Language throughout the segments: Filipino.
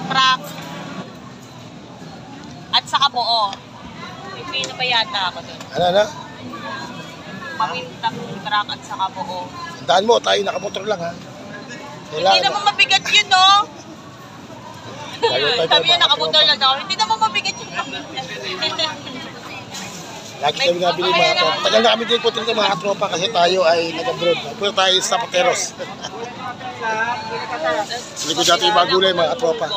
truck at saka buo. Hindi na ba yata ako doon? Ano? Pamintang truck at saka buo. Tandaan mo, tayo nakamotor lang ha. Hindi naman mabigat yun, no? Sabi niya, nakamotor lang ako. Hindi naman mabigat yun. Lagi kami nabili mga tropa. Tagal na kami din po talaga mga tropa kasi tayo ay nag-abroad. Punta tayo sa Pateros. Sa likod natin yung mga gulay mga tropa.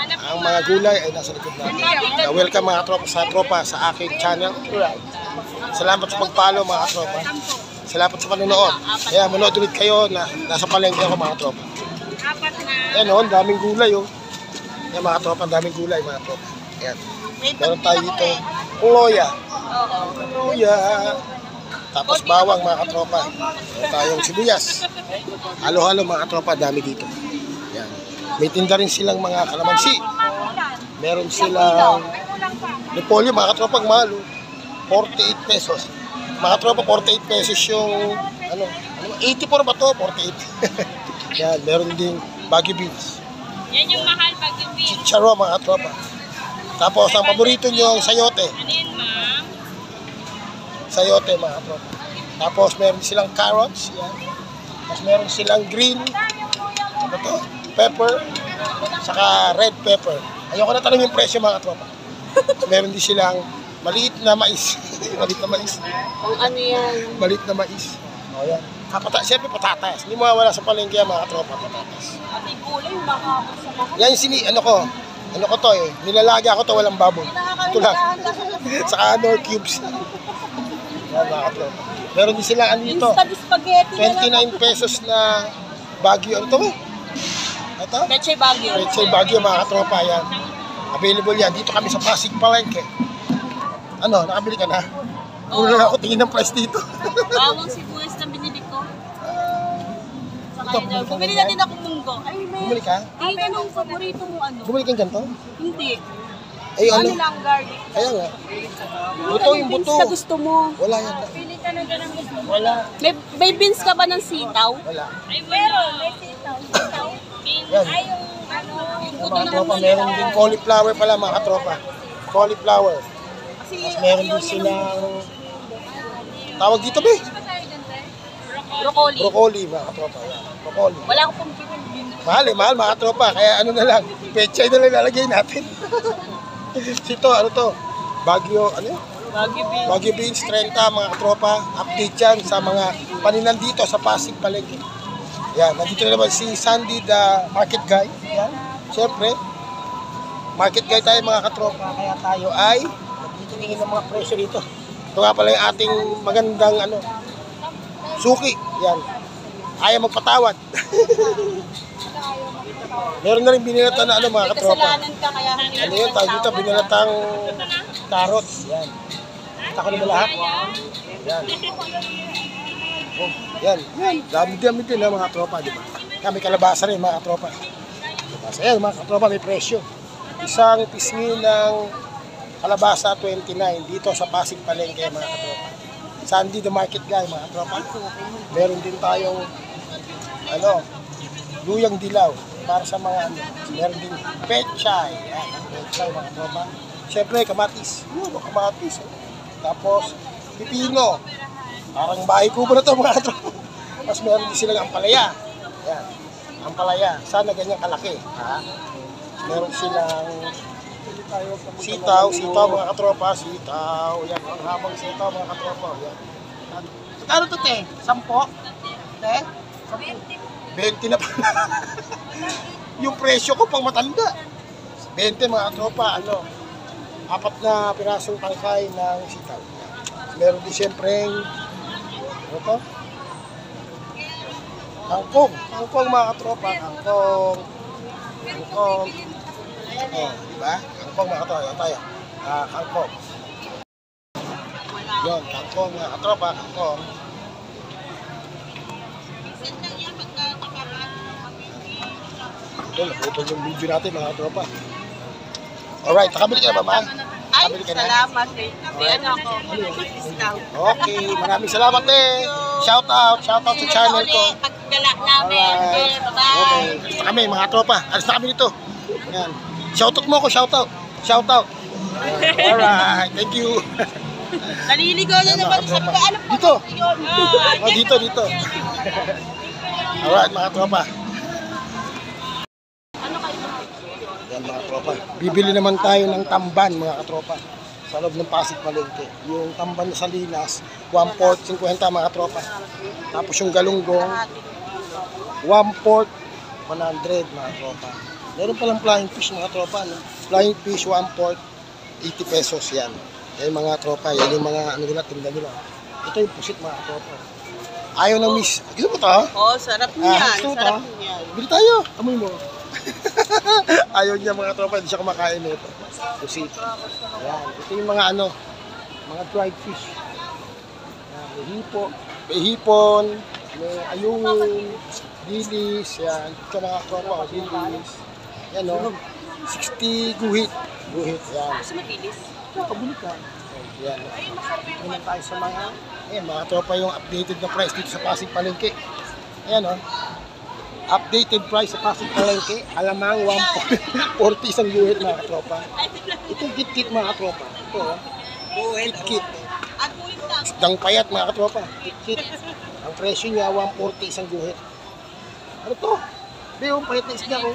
Ang mga gulay ay nasa likod natin. Welcome mga tropa sa aking channel. Salamat sa pag-follow mga tropa. Salamat sa panonood. Kaya manood ulit kayo na nasa palengke ako mga tropa. Ayan o, daming gulay o. Ayan mga tropa, daming gulay mga tropa. Ayan. Meron tayo dito, loya. Loya. Tapos bawang mga tropa. Meron tayong sibuyas. Halo-halo mga tropa, dami dito. Ayan. May tinda rin silang mga kalamansi. Meron silang repolyo mga tropa, mahal. 48 pesos. Mga tropa, 48 pesos yung, 84 ba to? 48. Yan, meron din Baguio beans. Yan yung mahal Baguio beans. Chicharo mga tropa. Tapos, ang paborito nyo yung sayote. Ano yan, ma'am? Sayote mga tropa. Tapos, meron silang carrots. Yan. Tapos, meron silang green. Ano to? Pepper. Saka red pepper. Ayoko na tanong yung presyo mga tropa. Tapos, meron din silang maliit na mais. Maliit na mais. Kung ano yan? Maliit na mais. O yan. Siyempre patatas. Hindi mawawala sa palengke mga tropa, patatas. Pati gulay, makakapos sa mga. Yan yung ano ko to eh. Nilalaga ko to, walang baboy. Ito lang. Saka nor cubes. Yan mga tropa. Meron din sila dito. Instant spaghetti 29 pesos na Baguio. Ano to ba? Ito? Leche Baguio. Leche Baguio mga tropa. Yan. Available yan. Dito kami sa Pasig Palengke. Ano, nakabili ka na? Muna na ako tingin ng price dito. Bawang sibuyas na binili ko. Bumili na din ako munggo. Ay, may... Bumili ka? Ay, anong paborito mo ano? Bumili kang ganito? Hindi. Ay, Ano lang, garlic. Kaya nga. Buto yung buto. Beans na gusto mo. Wala yan. Pili ka na ganang gusto mo. Wala. May beans ka ba ng sitaw? Wala. Ay, meron. May sitaw. Sitaw. Beans. Yan. Ay, yung ano. Yung Yung buto mga ng tropa, meron din cauliflower pala mga tropa. Cauliflower. Tapos meron din silang tawag dito ba? broccoli. Broccoli mga tropa. Broccoli. Wala akong pumpkin. Mahal mga tropa. Kaya ano na lang, pechay na lang lalagay natin. Sito, ano to? Baguio, ano yun? Baguio beans. Baguio beans, 30 mga tropa. Update yan sa mga paninan dito sa Pasig Palengke. Yan, nandito na naman si Sandy the market guy. Yan, siyempre. Market guy tayo mga katropa. Kaya tayo ay nagtitingin ng mga presyo dito. Ito nga pala yung ating magandang suki. Yan. Ayaw magpatawad. Meron na rin binilatan na mga katropa. Kasalanan ka kaya hindi. Ano yun? Tawag dito, binilatang carrots. Yan. Kita ko naman lahat. Yan. Oh, yan. Dami-dami din mga tropa, di ba? Kami kalabasa rin mga tropa. Kalabasa. Yan mga tropa, may presyo. Isang pisngi ng kalabasa 29 dito sa Pasig Palengke mga tropa. Sandy the market guy mga tropa. Meron din tayong luyang dilaw para sa mga meron din pechay. Yan, pechay mga tropa. Siyempre kamatis. Kamatis. Tapos pipino. Parang bahay kubo na to mga tropa. Tapos meron din silang ampalaya. Yan. Ampalaya. Sana ganyan kalaki. Ha? Meron silang sitaw mga katropa. Sitaw. Yan. Ang habang sitaw mga katropa. Yan. Ano to te? 10? Te? 20 na pala. Yung presyo ko pang matanda. 20 mga katropa. Apat na pirasong tangkay ng sitaw. Meron din siyempre ano to? Kangkong mga katropa, kangkong. Oh, diba? Kangkong mga katropa, yan tayo. Kangkong. Yun, kangkong mga katropa, kangkong. Ito, naputol yung video natin mga katropa. Alright, nakabili ka na ba, ma? Ay, Nakabili ka na? salamat eh. Ano ako? Discount. Okay, maraming salamat eh. Shout out sa channel ko. Paggalak namin. Alright. Okay, bye-bye. Okay. Basta kami mga tropa. Alis na kami dito. Yan. Shoutout mo ako, shoutout. Shoutout. Alright, thank you. Naliligaw na naman. Sabi ko, alam ko. Dito. Yun. Oh, dito. Alright, mga tropa. Yan, mga tropa. Bibili naman tayo ng tamban, mga katropa. Sa loob ng Pasig Palengke. Yung tamban na Salinas, 1/4, 50, mga tropa. Tapos yung galunggong, 1/4, 100, mga tropa. Meron palang flying fish, mga tropa. No? Flying fish, 1/4, 80 pesos yan. Yan mga tropa, yan yung mga ano nila, tinda nila. Ito yung pusit, mga tropa. Ayaw ng miss. Gusto mo to? Oh, sarap niyan. Gusto mo to? Sarap niyan. Bili tayo. Amoy mo. Ayaw niya, mga tropa, hindi siya kumakain nito. Pusit. Yan. Ito yung mga ano, mga dried fish. Yan. May hipon, may ayungin, dilis, yan. Ito mga tropa, dilis. Yan o. 60 guhit. Guhit, yan. Gusto mo dilis? Pabili ka. Yan. Yan tayo sa mga, ayan, mga tropa yung updated na price dito sa Pasig Palengke. Ayan o. Updated price sa Pasig Palengke. Alamang 140 isang guhit, mga tropa. Ito kit-kit, mga tropa. Ito o. Kit-kit. At bulit lang. Isdang payat, mga tropa. Kit-kit. Ang presyo niya 140 isang guhit. Ano to? Be, yung payat na isda o.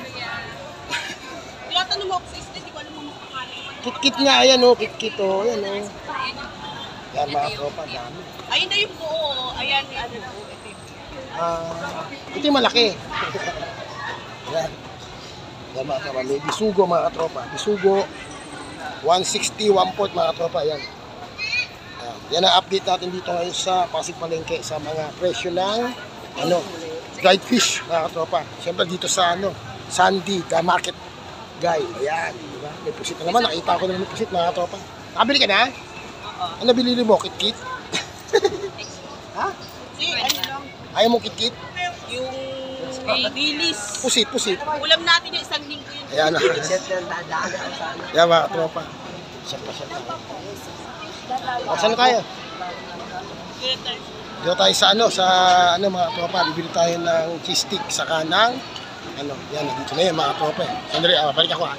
Tinatanong mo ako sa isda, di ko alam mo makakain. Kit-kit nga, ayan o. Kit-kit o. Ayan o. Yan, mga tropa. Dami. Ayun na yung buo. Ayan, ano na. Ito yung malaki. Yan. Yan, mga tropa. May bisugo, mga tropa. Bisugo. 160, 1/4, mga tropa. Yan. Yan ang update natin dito ngayon sa Pasig Palengke sa mga presyo ng ano, dried fish, mga tropa. Siyempre dito sa ano, Sandy, the market guy. Ayan, di ba? May pusit na naman. Nakita ko na may pusit, mga tropa. Nakabili ka na? Ano binili mo? Kit-kit? Ha? Si, ano lang. Ayaw mo kit-kit? Yung dilis. Pusit. Ulam natin yung isang linggo yun. Ayan na. Ayan, mga tropa. Siya pa. Saan na tayo? Dito tayo sa ano, mga tropa. Bibili tayo ng cheese stick sa kanang ano, yan, dito na yan, mga tropa. Sandali, balik ako ha.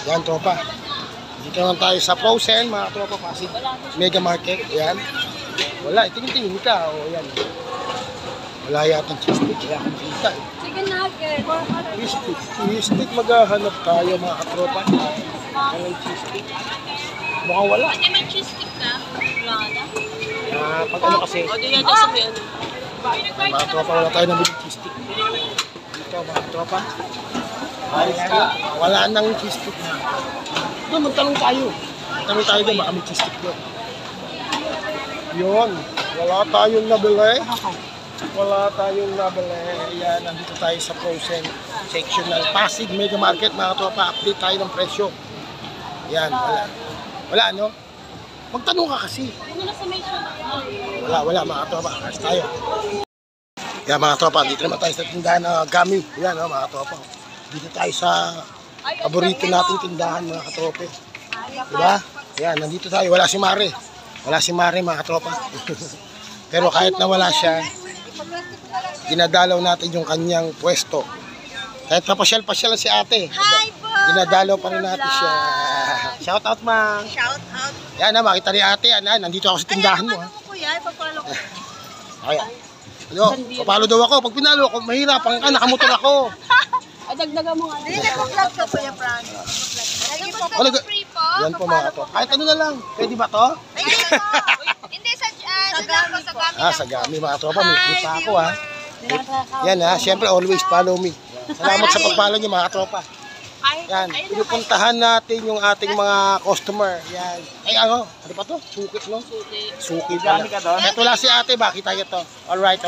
Yan, tropa. Dito naman tayo sa Frozen, mga tropa, Pasig Mega Market. Yan. Wala, tingin ka. O, yan. Wala yata cheese stick. Kaya kung kita. Chicken nugget. Cheese stick, maghahanap tayo, mga tropa. Walang cheese stick. Mukhang wala. Pati may cheese stick ka. Wala na. Pag ano kasi, O, di yan na sabihin. mga tropa, wala tayo ng cheese stick. Dito, mga tropa. Wala nang cheese stick na. Doon, magtanong tayo. Magtanong tayo doon, baka may cheese stick doon. Yun, wala tayong nabili. Ayan, nandito tayo sa Frozen section ng Pasig Mega Market, mga tropa. Update tayo ng presyo. Yan, wala ano? Magtanong ka kasi. Wala mga tropa. Kasi tayo. Yan, mga tropa, dito naman tayo sa tindahan na Gami. Yan, mga tropa. Dito tayo sa paborito nating tindahan, mga katrope. Diba? Yan, nandito tayo. Wala si Mare, mga tropa. Pero kahit na wala siya, dinadalaw natin yung kanyang pwesto. Kahit papasyal-pasyal si ate, dinadalaw pa rin natin siya. Shout out, ma. Shout out. Yan na, makita ni ate. Yan, nandito ako sa tindahan mo. Ha? Kuya, ipapalo ko. Okay. Ano, papalo daw ako. Pag pinalo ako, mahirapan ka, nakamotor ako. Dagdagan mo nga. Hindi, nag-vlog ka, Kuya Frank. Ano, yan po, mga to. Kahit ano na lang. Pwede ba to? Hindi, sa Gami. Sa Gami, mga tropa. May kita ako, ha. Yan, ha. Siyempre, always follow me. Salamat sa pag-follow niyo, mga tropa. Yan, pinupuntahan natin yung ating mga customer. Yan. Ay, ano pa to? Suki, no? Suki pala. Kahit wala si ate, bakit tayo to? Alright.